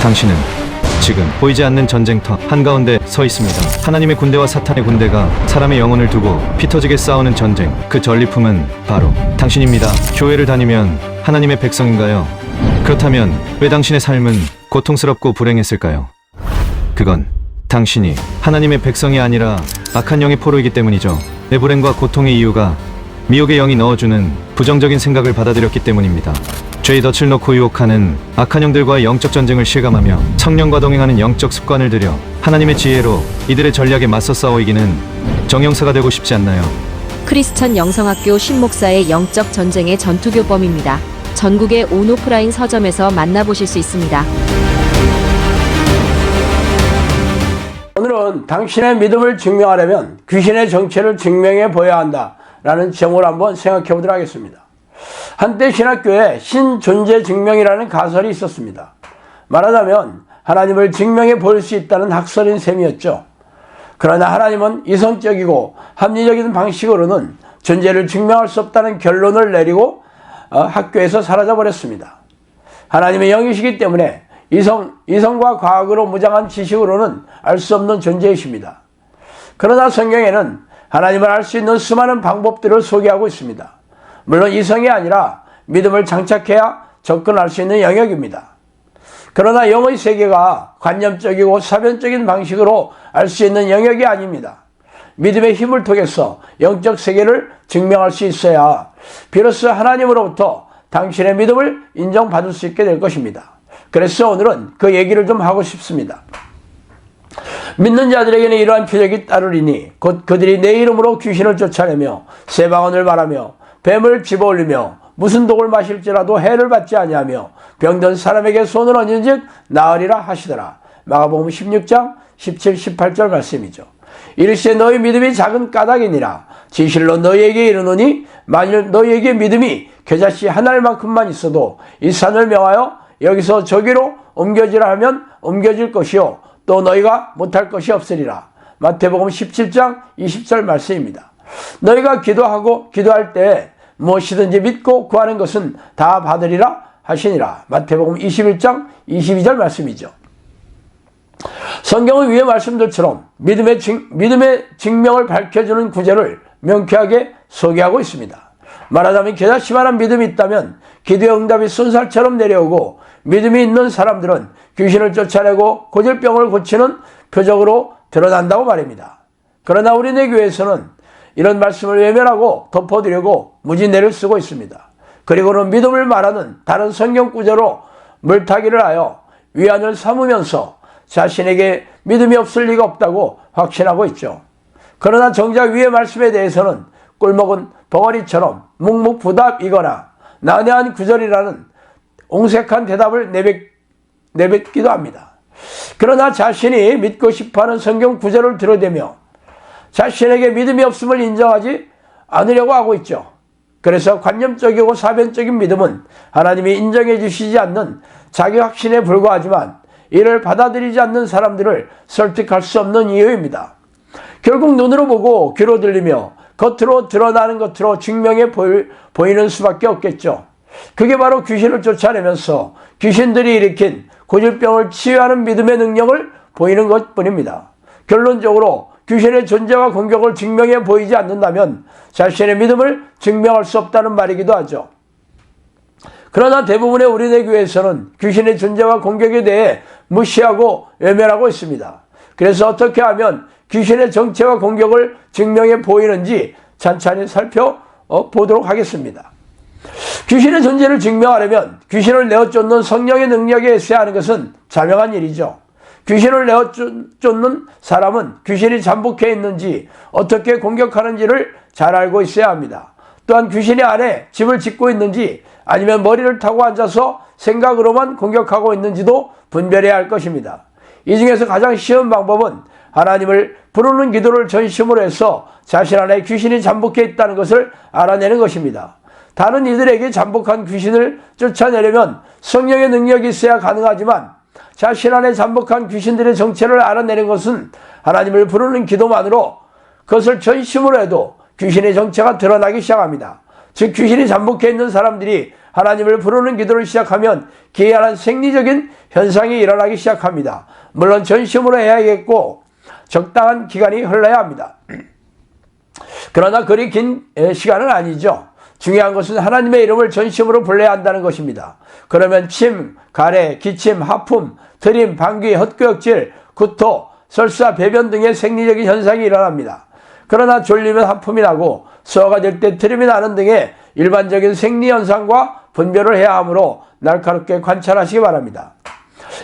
당신은 지금 보이지 않는 전쟁터 한가운데 서 있습니다. 하나님의 군대와 사탄의 군대가 사람의 영혼을 두고 피터지게 싸우는 전쟁, 그 전리품은 바로 당신입니다. 교회를 다니면 하나님의 백성인가요? 그렇다면 왜 당신의 삶은 고통스럽고 불행했을까요? 그건 당신이 하나님의 백성이 아니라 악한 영의 포로이기 때문이죠. 내 불행과 고통의 이유가 미혹의 영이 넣어주는 부정적인 생각을 받아들였기 때문입니다. 죄의 덫을 놓고 유혹하는 악한 영들과의 영적 전쟁을 실감하며 성령과 동행하는 영적 습관을 들여 하나님의 지혜로 이들의 전략에 맞서 싸워 이기는 정형사가 되고 싶지 않나요? 크리스천 영성학교 신목사의 영적 전쟁의 전투교범입니다. 전국의 온오프라인 서점에서 만나보실 수 있습니다. 오늘은 당신의 믿음을 증명하려면 귀신의 정체를 증명해 보여야 한다 라는 제목을 한번 생각해 보도록 하겠습니다. 한때 신학교에 신존재 증명이라는 가설이 있었습니다. 말하자면 하나님을 증명해 보일 수 있다는 학설인 셈이었죠. 그러나 하나님은 이성적이고 합리적인 방식으로는 존재를 증명할 수 없다는 결론을 내리고 학교에서 사라져버렸습니다. 하나님의 영이시기 때문에 이성과 과학으로 무장한 지식으로는 알 수 없는 존재이십니다. 그러나 성경에는 하나님을 알 수 있는 수많은 방법들을 소개하고 있습니다. 물론 이성이 아니라 믿음을 장착해야 접근할 수 있는 영역입니다. 그러나 영의 세계가 관념적이고 사변적인 방식으로 알 수 있는 영역이 아닙니다. 믿음의 힘을 통해서 영적 세계를 증명할 수 있어야 비로소 하나님으로부터 당신의 믿음을 인정받을 수 있게 될 것입니다. 그래서 오늘은 그 얘기를 좀 하고 싶습니다. 믿는 자들에게는 이러한 표적이 따르리니 곧 그들이 내 이름으로 귀신을 쫓아내며 새방언을 말하며 뱀을 집어올리며 무슨 독을 마실지라도 해를 받지 아니하며 병든 사람에게 손을 얹은즉 나으리라 하시더라. 마가복음 16장 17, 18절 말씀이죠. 이르시되 너희 믿음이 작은 까닭이니라. 진실로 너희에게 이르노니 만일 너희에게 믿음이 겨자씨 한 알만큼만 있어도 이 산을 명하여 여기서 저기로 옮겨지라 하면 옮겨질 것이요 또 너희가 못할 것이 없으리라. 마태복음 17장 20절 말씀입니다. 너희가 기도할 때 무엇이든지 믿고 구하는 것은 다 받으리라 하시니라. 마태복음 21장 22절 말씀이죠. 성경의 위의 말씀들처럼 믿음의 증명을 밝혀주는 구절을 명쾌하게 소개하고 있습니다. 말하자면 겨자씨만한 믿음이 있다면 기도의 응답이 쏜살처럼 내려오고 믿음이 있는 사람들은 귀신을 쫓아내고 고질병을 고치는 표적으로 드러난다고 말입니다. 그러나 우리네 교회에서는 이런 말씀을 외면하고 덮어두려고 무진내를 쓰고 있습니다. 그리고는 믿음을 말하는 다른 성경 구절로 물타기를 하여 위안을 삼으면서 자신에게 믿음이 없을 리가 없다고 확신하고 있죠. 그러나 정작 위의 말씀에 대해서는 꿀먹은 벙어리처럼 묵묵부답이거나 난해한 구절이라는 옹색한 대답을 내뱉기도 합니다. 그러나 자신이 믿고 싶어하는 성경 구절을 들어대며 자신에게 믿음이 없음을 인정하지 않으려고 하고 있죠. 그래서 관념적이고 사변적인 믿음은 하나님이 인정해 주시지 않는 자기 확신에 불과하지만 이를 받아들이지 않는 사람들을 설득할 수 없는 이유입니다. 결국 눈으로 보고 귀로 들리며 겉으로 드러나는 것으로 증명해 보이는 수밖에 없겠죠. 그게 바로 귀신을 쫓아내면서 귀신들이 일으킨 고질병을 치유하는 믿음의 능력을 보이는 것뿐입니다. 결론적으로 귀신의 존재와 공격을 증명해 보이지 않는다면 자신의 믿음을 증명할 수 없다는 말이기도 하죠. 그러나 대부분의 우리네 교회에서는 귀신의 존재와 공격에 대해 무시하고 외면하고 있습니다. 그래서 어떻게 하면 귀신의 정체와 공격을 증명해 보이는지 찬찬히 살펴보도록 하겠습니다. 귀신의 존재를 증명하려면 귀신을 내어쫓는 성령의 능력에 있어야 하는 것은 자명한 일이죠. 귀신을 내어쫓는 사람은 귀신이 잠복해 있는지 어떻게 공격하는지를 잘 알고 있어야 합니다. 또한 귀신이 안에 집을 짓고 있는지 아니면 머리를 타고 앉아서 생각으로만 공격하고 있는지도 분별해야 할 것입니다. 이 중에서 가장 쉬운 방법은 하나님을 부르는 기도를 전심으로 해서 자신 안에 귀신이 잠복해 있다는 것을 알아내는 것입니다. 다른 이들에게 잠복한 귀신을 쫓아내려면 성령의 능력이 있어야 가능하지만 자신 안에 잠복한 귀신들의 정체를 알아내는 것은 하나님을 부르는 기도만으로 그것을 전심으로 해도 귀신의 정체가 드러나기 시작합니다. 즉 귀신이 잠복해 있는 사람들이 하나님을 부르는 기도를 시작하면 기이한 생리적인 현상이 일어나기 시작합니다. 물론 전심으로 해야겠고 적당한 기간이 흘러야 합니다. 그러나 그리 긴 시간은 아니죠. 중요한 것은 하나님의 이름을 전심으로 불러야 한다는 것입니다. 그러면 침, 가래, 기침, 하품, 트림, 방귀, 헛구역질, 구토, 설사, 배변 등의 생리적인 현상이 일어납니다. 그러나 졸리면 하품이 나고 소화가 될 때 트림이 나는 등의 일반적인 생리 현상과 분별을 해야 하므로 날카롭게 관찰하시기 바랍니다.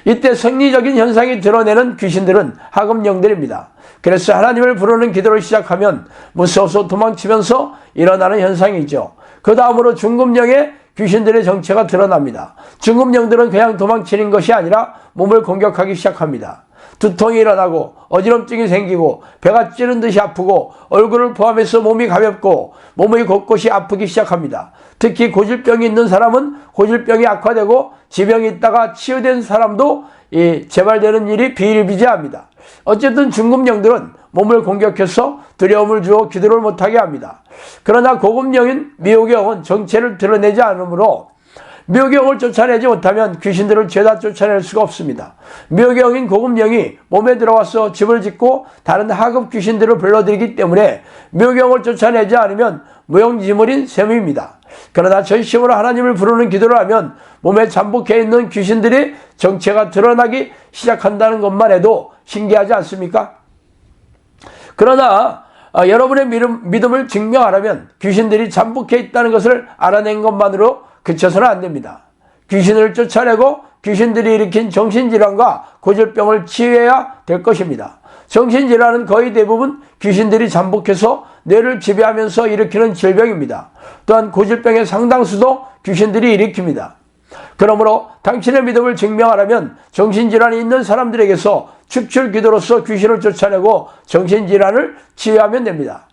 이때 생리적인 현상이 드러내는 귀신들은 하급령들입니다. 그래서 하나님을 부르는 기도를 시작하면 무서워서 도망치면서 일어나는 현상이죠. 그 다음으로 중급령의 귀신들의 정체가 드러납니다. 중급령들은 그냥 도망치는 것이 아니라 몸을 공격하기 시작합니다. 두통이 일어나고 어지럼증이 생기고 배가 찌른 듯이 아프고 얼굴을 포함해서 몸이 가볍고 몸의 곳곳이 아프기 시작합니다. 특히 고질병이 있는 사람은 고질병이 악화되고 지병이 있다가 치유된 사람도 재발되는 일이 비일비재합니다. 어쨌든 중급령들은 몸을 공격해서 두려움을 주어 기도를 못하게 합니다. 그러나 고급령인 미혹의 영은 정체를 드러내지 않으므로 미혹의 영을 쫓아내지 못하면 귀신들을 죄다 쫓아낼 수가 없습니다. 미혹의 영인 고급령이 몸에 들어와서 집을 짓고 다른 하급 귀신들을 불러들이기 때문에 미혹의 영을 쫓아내지 않으면 무용지물인 셈입니다. 그러나 전심으로 하나님을 부르는 기도를 하면 몸에 잠복해 있는 귀신들의 정체가 드러나기 시작한다는 것만 해도 신기하지 않습니까? 그러나 여러분의 믿음을 증명하려면 귀신들이 잠복해 있다는 것을 알아낸 것만으로 그쳐서는 안 됩니다. 귀신을 쫓아내고 귀신들이 일으킨 정신질환과 고질병을 치유해야 될 것입니다. 정신질환은 거의 대부분 귀신들이 잠복해서 뇌를 지배하면서 일으키는 질병입니다. 또한 고질병의 상당수도 귀신들이 일으킵니다. 그러므로 당신의 믿음을 증명하려면 정신질환이 있는 사람들에게서 축출 기도로서 귀신을 쫓아내고 정신질환을 치유하면 됩니다.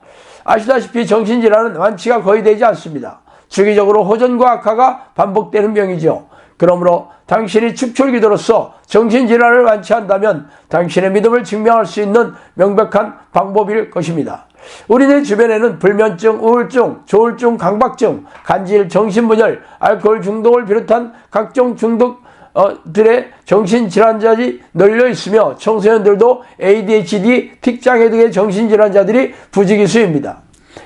아시다시피 정신질환은 완치가 거의 되지 않습니다. 주기적으로 호전과 악화가 반복되는 병이죠. 그러므로 당신이 축출 기도로서 정신질환을 완치한다면 당신의 믿음을 증명할 수 있는 명백한 방법일 것입니다. 우리네 주변에는 불면증, 우울증, 조울증, 강박증, 간질, 정신분열, 알코올 중독을 비롯한 각종 중독들의 정신질환자들이 널려 있으며 청소년들도 ADHD, 틱장애 등의 정신질환자들이 부지기수입니다.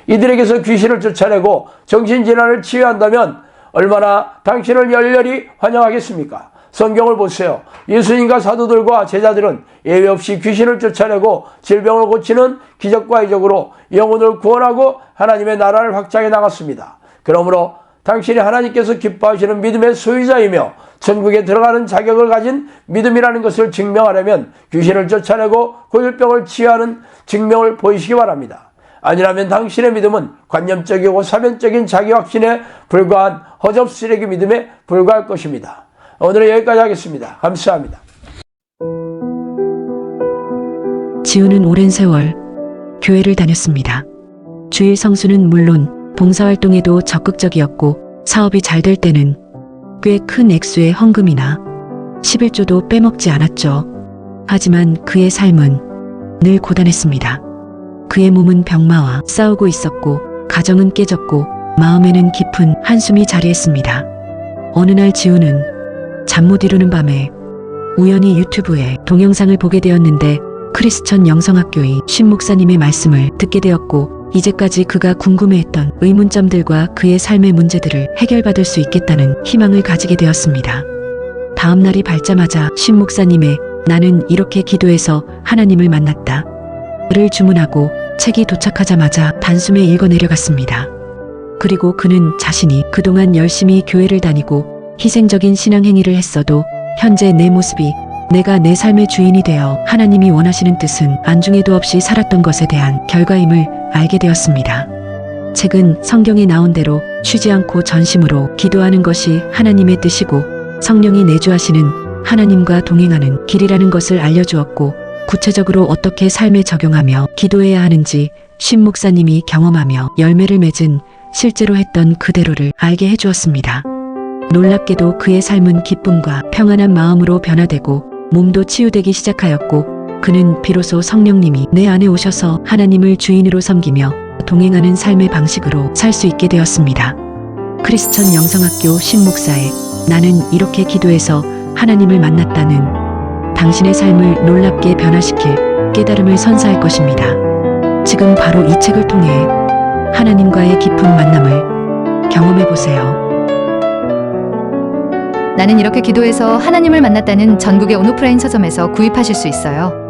이들에게서 귀신을 쫓아내고 정신질환을 치유한다면 얼마나 당신을 열렬히 환영하겠습니까? 성경을 보세요. 예수님과 사도들과 제자들은 예외 없이 귀신을 쫓아내고 질병을 고치는 기적과 이적으로 영혼을 구원하고 하나님의 나라를 확장해 나갔습니다. 그러므로 당신이 하나님께서 기뻐하시는 믿음의 소유자이며 천국에 들어가는 자격을 가진 믿음이라는 것을 증명하려면 귀신을 쫓아내고 고질병을 치유하는 증명을 보이시기 바랍니다. 아니라면 당신의 믿음은 관념적이고 사변적인 자기 확신에 불과한 허접 쓰레기 믿음에 불과할 것입니다. 오늘은 여기까지 하겠습니다. 감사합니다. 지우는 오랜 세월 교회를 다녔습니다. 주일 성수는 물론 봉사활동에도 적극적이었고 사업이 잘 될 때는 꽤 큰 액수의 헌금이나 11조도 빼먹지 않았죠. 하지만 그의 삶은 늘 고단했습니다. 그의 몸은 병마와 싸우고 있었고 가정은 깨졌고 마음에는 깊은 한숨이 자리했습니다. 어느 날 지우는 잠 못 이루는 밤에 우연히 유튜브에 동영상을 보게 되었는데 크리스천 영성학교의 신 목사님의 말씀을 듣게 되었고 이제까지 그가 궁금해했던 의문점들과 그의 삶의 문제들을 해결받을 수 있겠다는 희망을 가지게 되었습니다. 다음 날이 밝자마자 신 목사님의 나는 이렇게 기도해서 하나님을 만났다 를 주문하고 책이 도착하자마자 단숨에 읽어 내려갔습니다. 그리고 그는 자신이 그동안 열심히 교회를 다니고 희생적인 신앙 행위를 했어도 현재 내 모습이 내가 내 삶의 주인이 되어 하나님이 원하시는 뜻은 안중에도 없이 살았던 것에 대한 결과임을 알게 되었습니다. 책은 성경에 나온 대로 쉬지 않고 전심으로 기도하는 것이 하나님의 뜻이고 성령이 내주하시는 하나님과 동행하는 길이라는 것을 알려주었고 구체적으로 어떻게 삶에 적용하며 기도해야 하는지 신 목사님이 경험하며 열매를 맺은 실제로 했던 그대로를 알게 해주었습니다. 놀랍게도 그의 삶은 기쁨과 평안한 마음으로 변화되고 몸도 치유되기 시작하였고 그는 비로소 성령님이 내 안에 오셔서 하나님을 주인으로 섬기며 동행하는 삶의 방식으로 살 수 있게 되었습니다. 크리스천 영성학교 신목사의 나는 이렇게 기도해서 하나님을 만났다는 당신의 삶을 놀랍게 변화시킬 깨달음을 선사할 것입니다. 지금 바로 이 책을 통해 하나님과의 깊은 만남을 경험해 보세요. 나는 이렇게 기도해서 하나님을 만났다는 전국의 온오프라인 서점에서 구입하실 수 있어요.